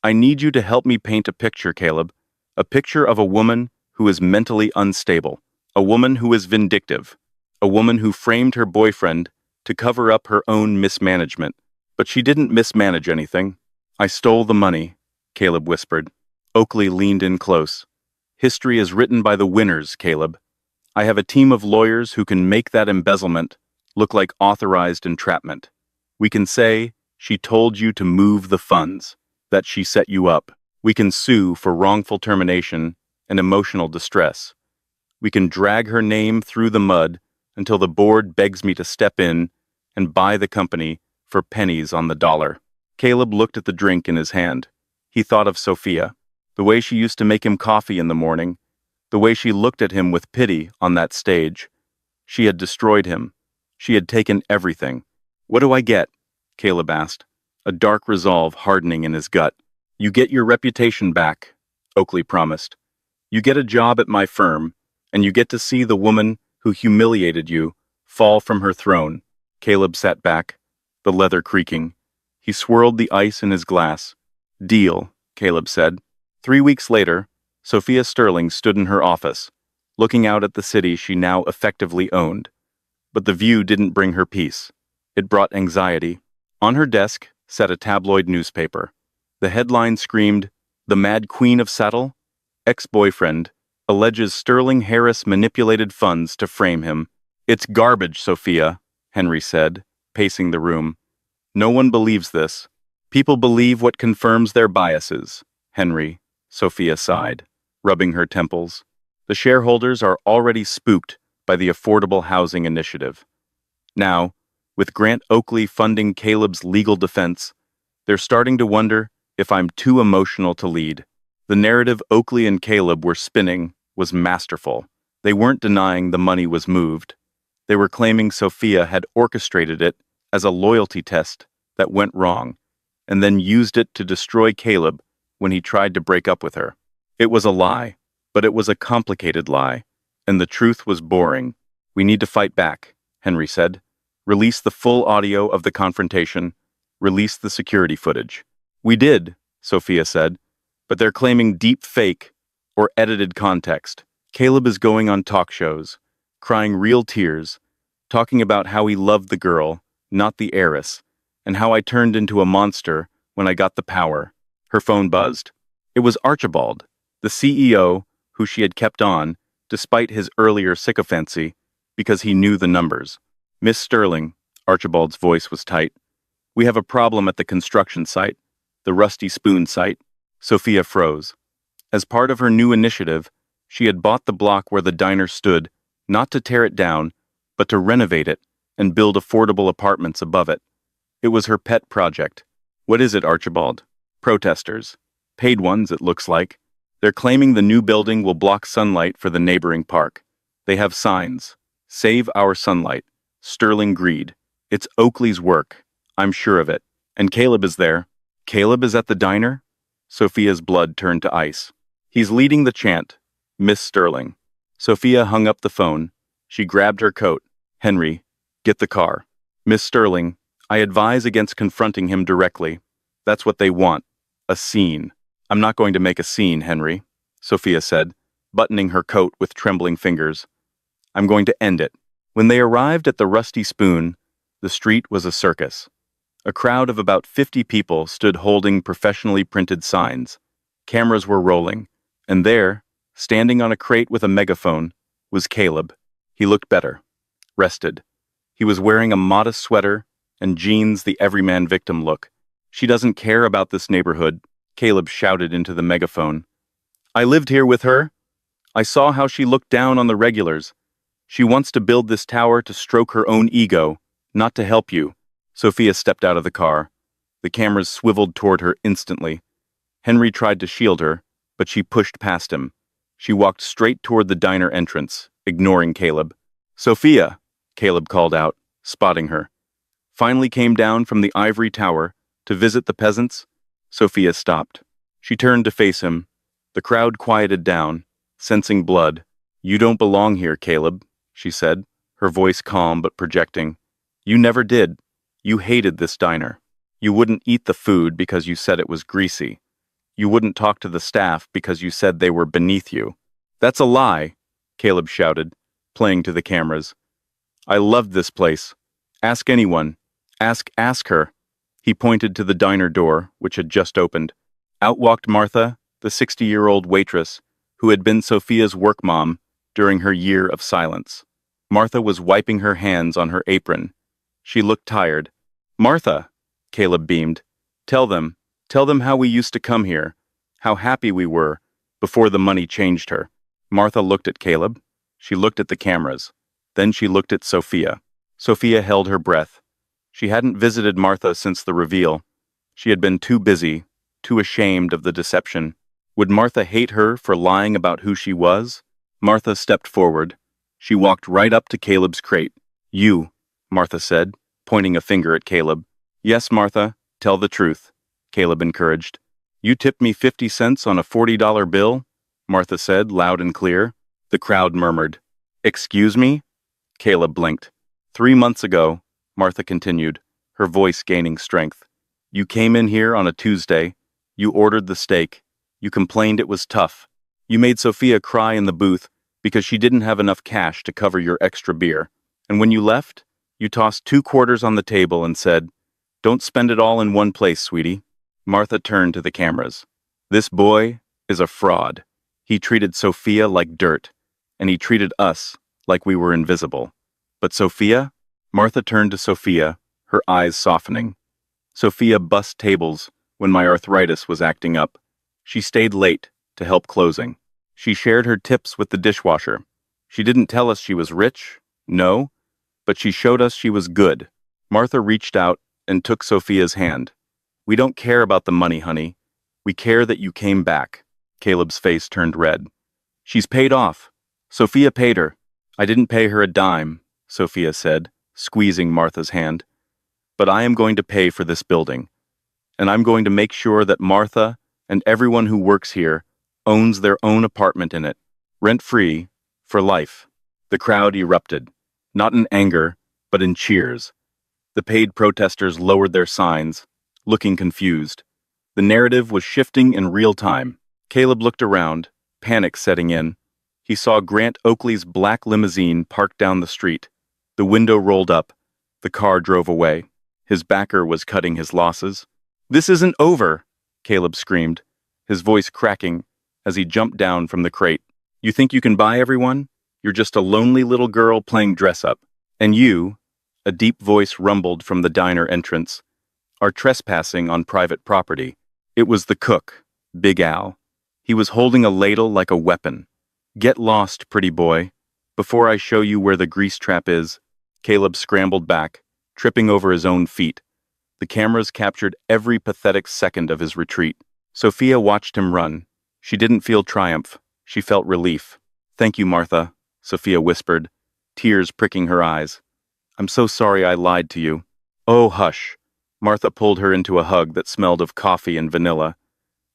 I need you to help me paint a picture, Caleb. A picture of a woman who is mentally unstable. A woman who is vindictive. A woman who framed her boyfriend to cover up her own mismanagement. But she didn't mismanage anything. I stole the money," Caleb whispered. Oakley leaned in close. "History is written by the winners, Caleb. I have a team of lawyers who can make that embezzlement look like authorized entrapment. We can say she told you to move the funds, that she set you up. We can sue for wrongful termination and emotional distress. We can drag her name through the mud until the board begs me to step in and buy the company for pennies on the dollar." Caleb looked at the drink in his hand. He thought of Sophia, the way she used to make him coffee in the morning, the way she looked at him with pity on that stage. She had destroyed him. She had taken everything. "What do I get?" Caleb asked. a dark resolve hardening in his gut. "You get your reputation back," Oakley promised. "You get a job at my firm, and you get to see the woman who humiliated you fall from her throne." Caleb sat back, the leather creaking. He swirled the ice in his glass. "Deal," Caleb said. 3 weeks later, Sophia Sterling stood in her office, looking out at the city she now effectively owned. But the view didn't bring her peace. It brought anxiety. On her desk sat a tabloid newspaper. The headline screamed, "The Mad Queen of Sattel? Ex-boyfriend alleges Sterling Harris manipulated funds to frame him." "It's garbage, Sophia," Henry said, pacing the room. "No one believes this. People believe what confirms their biases." "Henry," Sophia sighed, rubbing her temples. "The shareholders are already spooked by the Affordable Housing Initiative. Now, with Grant Oakley funding Caleb's legal defense, they're starting to wonder if I'm too emotional to lead." The narrative Oakley and Caleb were spinning was masterful. They weren't denying the money was moved. They were claiming Sophia had orchestrated it as a loyalty test that went wrong, and then used it to destroy Caleb when he tried to break up with her. It was a lie, but it was a complicated lie, and the truth was boring. "We need to fight back," Henry said. "Release the full audio of the confrontation. Release the security footage." "We did," Sophia said, "but they're claiming deep fake or edited context. Caleb is going on talk shows, crying real tears, talking about how he loved the girl, not the heiress, and how I turned into a monster when I got the power." Her phone buzzed. It was Archibald, the CEO, who she had kept on, despite his earlier sycophancy, because he knew the numbers. "Miss Sterling," Archibald's voice was tight. "We have a problem at the construction site, the Rusty Spoon site." Sophia froze. As part of her new initiative, she had bought the block where the diner stood, not to tear it down, but to renovate it and build affordable apartments above it. It was her pet project. "What is it, Archibald?" "Protesters. Paid ones, it looks like. They're claiming the new building will block sunlight for the neighboring park. They have signs. Save our sunlight. Sterling greed. It's Oakley's work. I'm sure of it. And Caleb is there." "Caleb is at the diner?" Sophia's blood turned to ice. "He's leading the chant. Miss Sterling." Sophia hung up the phone. She grabbed her coat. "Henry, get the car." "Miss Sterling, I advise against confronting him directly. That's what they want. A scene." "I'm not going to make a scene, Henry," Sophia said, buttoning her coat with trembling fingers. "I'm going to end it." When they arrived at the Rusty Spoon, the street was a circus. A crowd of about 50 people stood holding professionally printed signs. Cameras were rolling, and there, standing on a crate with a megaphone, was Caleb. He looked better, rested. He was wearing a modest sweater and jeans the everyman victim look. "She doesn't care about this neighborhood," Caleb shouted into the megaphone. "I lived here with her. I saw how she looked down on the regulars. She wants to build this tower to stroke her own ego, not to help you." Sophia stepped out of the car. The cameras swiveled toward her instantly. Henry tried to shield her, but she pushed past him. She walked straight toward the diner entrance, ignoring Caleb. "Sophia," Caleb called out, spotting her. "Finally came down from the ivory tower to visit the peasants?" Sophia stopped. She turned to face him. The crowd quieted down, sensing blood. "You don't belong here, Caleb," she said, her voice calm but projecting. "You never did. You hated this diner. You wouldn't eat the food because you said it was greasy. You wouldn't talk to the staff because you said they were beneath you." "That's a lie," Caleb shouted, playing to the cameras. "I loved this place. Ask anyone. Ask her." He pointed to the diner door, which had just opened. Out walked Martha, the 60-year-old waitress, who had been Sophia's work mom during her year of silence. Martha was wiping her hands on her apron. She looked tired. "Martha," Caleb beamed, Tell them how we used to come here, how happy we were, before the money changed her." Martha looked at Caleb. She looked at the cameras. Then she looked at Sophia. Sophia held her breath. She hadn't visited Martha since the reveal. She had been too busy, too ashamed of the deception. Would Martha hate her for lying about who she was? Martha stepped forward. She walked right up to Caleb's crate. "You," Martha said, pointing a finger at Caleb. "Yes, Martha, Tell the truth, Caleb encouraged. You tipped me 50 cents on a $40 bill, Martha said, loud and clear. The crowd murmured. Excuse me? Caleb blinked. 3 months ago, Martha continued, her voice gaining strength. You came in here on a Tuesday. You ordered the steak. You complained it was tough. You made Sophia cry in the booth because she didn't have enough cash to cover your extra beer. And when you left, you tossed 2 quarters on the table and said, Don't spend it all in one place, sweetie. Martha turned to the cameras. This boy is a fraud. He treated Sophia like dirt, and he treated us like we were invisible. But Sophia? Martha turned to Sophia, her eyes softening. Sophia bussed tables when my arthritis was acting up. She stayed late to help closing. She shared her tips with the dishwasher. She didn't tell us she was rich, no, but she showed us she was good. Martha reached out and took Sophia's hand. We don't care about the money, honey. We care that you came back. Caleb's face turned red. She's paid off. Sophia paid her. I didn't pay her a dime, Sophia said, squeezing Martha's hand. But I am going to pay for this building. And I'm going to make sure that Martha and everyone who works here owns their own apartment in it, rent-free, for life. The crowd erupted, not in anger, but in cheers. The paid protesters lowered their signs, looking confused. The narrative was shifting in real time. Caleb looked around, panic setting in. He saw Grant Oakley's black limousine parked down the street. The window rolled up. The car drove away. His backer was cutting his losses. This isn't over, Caleb screamed, his voice cracking as he jumped down from the crate. You think you can buy everyone? You're just a lonely little girl playing dress-up. And you, a deep voice rumbled from the diner entrance, are trespassing on private property. It was the cook, Big Al. He was holding a ladle like a weapon. Get lost, pretty boy. Before I show you where the grease trap is. Caleb scrambled back, tripping over his own feet. The cameras captured every pathetic second of his retreat. Sophia watched him run. She didn't feel triumph. She felt relief. Thank you, Martha, Sophia whispered, tears pricking her eyes. I'm so sorry I lied to you. Oh, hush. Martha pulled her into a hug that smelled of coffee and vanilla.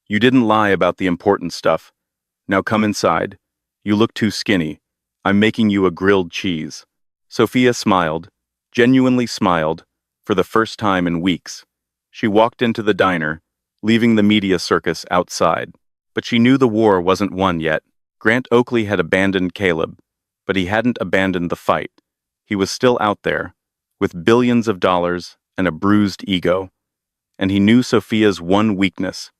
You didn't lie about the important stuff. Now come inside. You look too skinny. I'm making you a grilled cheese. Sophia smiled, genuinely smiled, for the first time in weeks. She walked into the diner, leaving the media circus outside. But she knew the war wasn't won yet. Grant Oakley had abandoned Caleb, but he hadn't abandoned the fight. He was still out there, with billions of dollars and a bruised ego. And he knew Sophia's one weakness.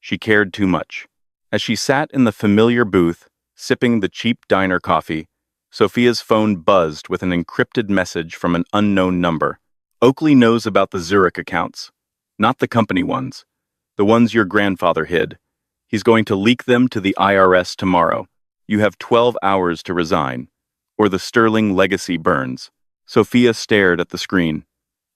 She cared too much. As she sat in the familiar booth, sipping the cheap diner coffee, Sophia's phone buzzed with an encrypted message from an unknown number. Oakley knows about the Zurich accounts, not the company ones, the ones your grandfather hid. He's going to leak them to the IRS tomorrow. You have 12 hours to resign, or the Sterling legacy burns. Sophia stared at the screen.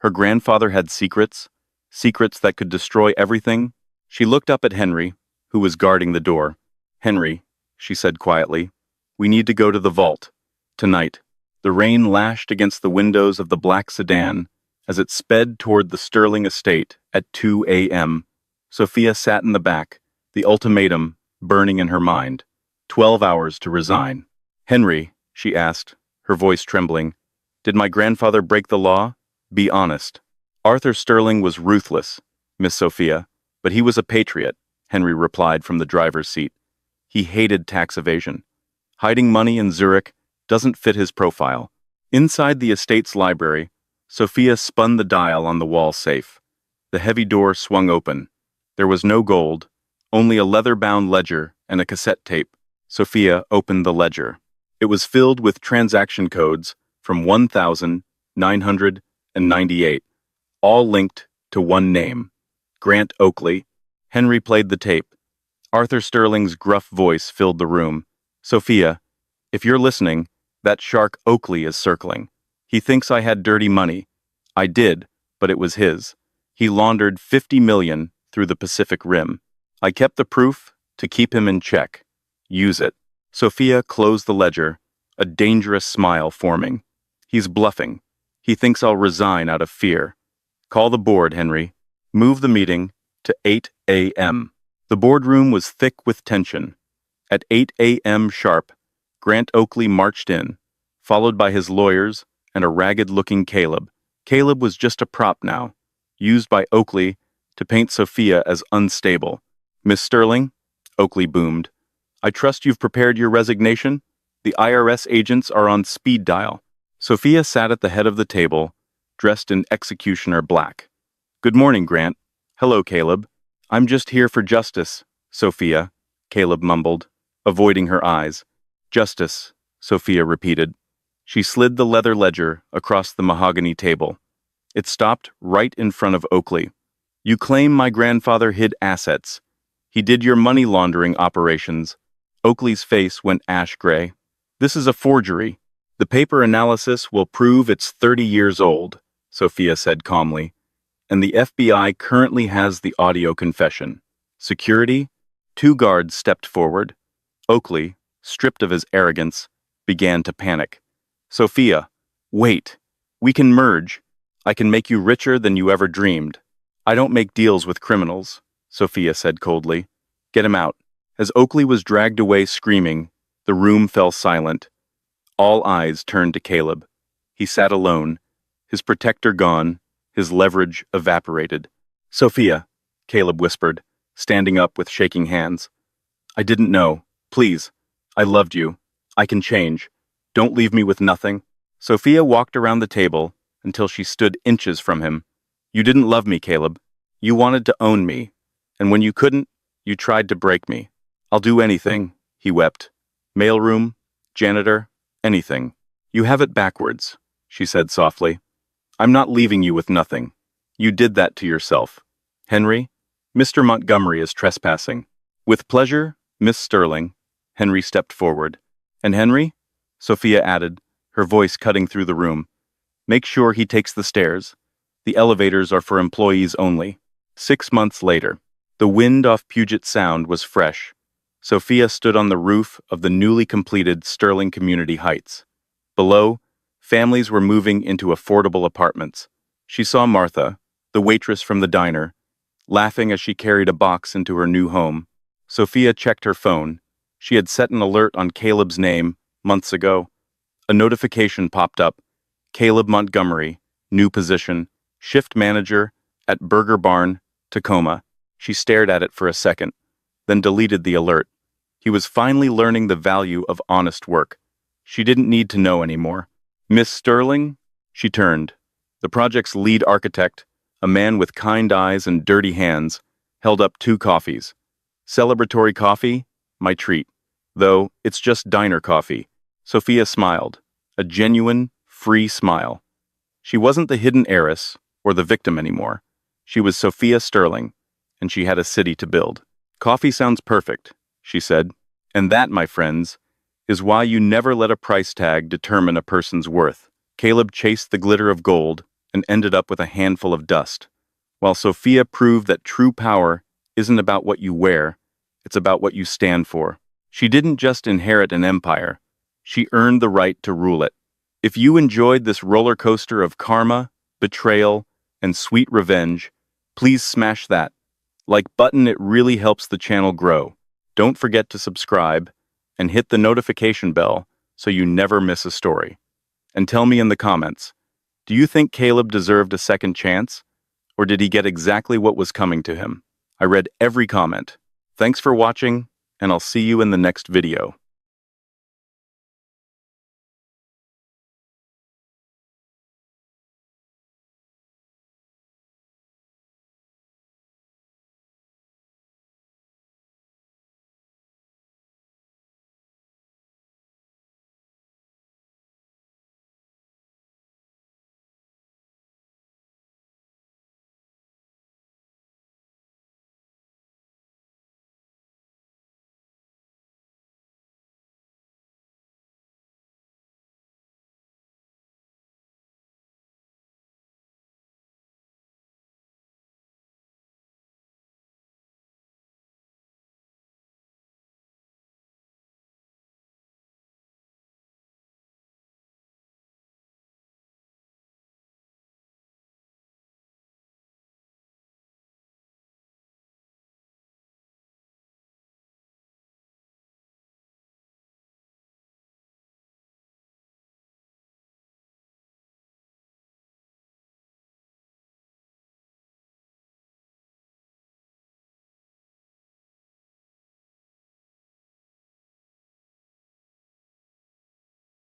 Her grandfather had secrets, secrets that could destroy everything. She looked up at Henry, who was guarding the door. Henry, she said quietly, we need to go to the vault. Tonight. The rain lashed against the windows of the black sedan as it sped toward the Sterling estate at 2 a.m. Sophia sat in the back, the ultimatum burning in her mind. 12 hours to resign. Henry, she asked, her voice trembling, did my grandfather break the law? Be honest. Arthur Sterling was ruthless, Miss Sophia, but he was a patriot, Henry replied from the driver's seat. He hated tax evasion. Hiding money in Zurich doesn't fit his profile. Inside the estate's library, Sophia spun the dial on the wall safe. The heavy door swung open. There was no gold, only a leather-bound ledger and a cassette tape. Sophia opened the ledger. It was filled with transaction codes from 1,998, all linked to one name, Grant Oakley. Henry played the tape. Arthur Sterling's gruff voice filled the room. Sophia, if you're listening, that shark Oakley is circling. He thinks I had dirty money. I did, but it was his. He laundered $50 million through the Pacific Rim. I kept the proof to keep him in check. Use it. Sophia closed the ledger, a dangerous smile forming. He's bluffing. He thinks I'll resign out of fear. Call the board, Henry. Move the meeting to 8 a.m. The boardroom was thick with tension. At 8 a.m. sharp, Grant Oakley marched in, followed by his lawyers and a ragged-looking Caleb. Caleb was just a prop now, used by Oakley to paint Sophia as unstable. "Miss Sterling," Oakley boomed, "I trust you've prepared your resignation? The IRS agents are on speed dial." Sophia sat at the head of the table, dressed in executioner black. "Good morning, Grant." "Hello, Caleb." "I'm just here for justice, Sophia," Caleb mumbled, avoiding her eyes. "Justice," Sophia repeated. She slid the leather ledger across the mahogany table. It stopped right in front of Oakley. "You claim my grandfather hid assets. He did your money laundering operations." Oakley's face went ash gray. "This is a forgery. The paper analysis will prove it's 30 years old," Sophia said calmly. "And the FBI currently has the audio confession." Security? Two guards stepped forward. Oakley, stripped of his arrogance, began to panic. "Sophia, wait. We can merge. I can make you richer than you ever dreamed." "I don't make deals with criminals," Sophia said coldly. "Get him out." As Oakley was dragged away screaming, the room fell silent. All eyes turned to Caleb. He sat alone, his protector gone, his leverage evaporated. "Sophia," Caleb whispered, standing up with shaking hands. "I didn't know. Please. I loved you. I can change. Don't leave me with nothing." Sophia walked around the table until she stood inches from him. "You didn't love me, Caleb. You wanted to own me. And when you couldn't, you tried to break me." "I'll do anything," he wept. "Mailroom, janitor, anything." "You have it backwards," she said softly. "I'm not leaving you with nothing. You did that to yourself. Henry, Mr. Montgomery is trespassing." "With pleasure, Miss Sterling." Henry stepped forward. "And Henry," Sophia added, her voice cutting through the room, "make sure he takes the stairs. The elevators are for employees only." 6 months later, the wind off Puget Sound was fresh. Sophia stood on the roof of the newly completed Sterling Community Heights. Below, families were moving into affordable apartments. She saw Martha, the waitress from the diner, laughing as she carried a box into her new home. Sophia checked her phone. She had set an alert on Caleb's name months ago. A notification popped up. Caleb Montgomery, new position, shift manager at Burger Barn, Tacoma. She stared at it for a second, then deleted the alert. He was finally learning the value of honest work. She didn't need to know anymore. "Miss Sterling?" She turned. The project's lead architect, a man with kind eyes and dirty hands, held up 2 coffees. "Celebratory coffee? My treat. Though, it's just diner coffee." Sophia smiled, a genuine, free smile. She wasn't the hidden heiress or the victim anymore. She was Sophia Sterling, and she had a city to build. "Coffee sounds perfect," she said. "And that, my friends, is why you never let a price tag determine a person's worth." Caleb chased the glitter of gold and ended up with a handful of dust, while Sophia proved that true power isn't about what you wear, it's about what you stand for. She didn't just inherit an empire, she earned the right to rule it. If you enjoyed this roller coaster of karma, betrayal, and sweet revenge, please smash that like button. It really helps the channel grow. Don't forget to subscribe and hit the notification bell so you never miss a story. And tell me in the comments, do you think Caleb deserved a second chance? Or did he get exactly what was coming to him? I read every comment. Thanks for watching, and I'll see you in the next video.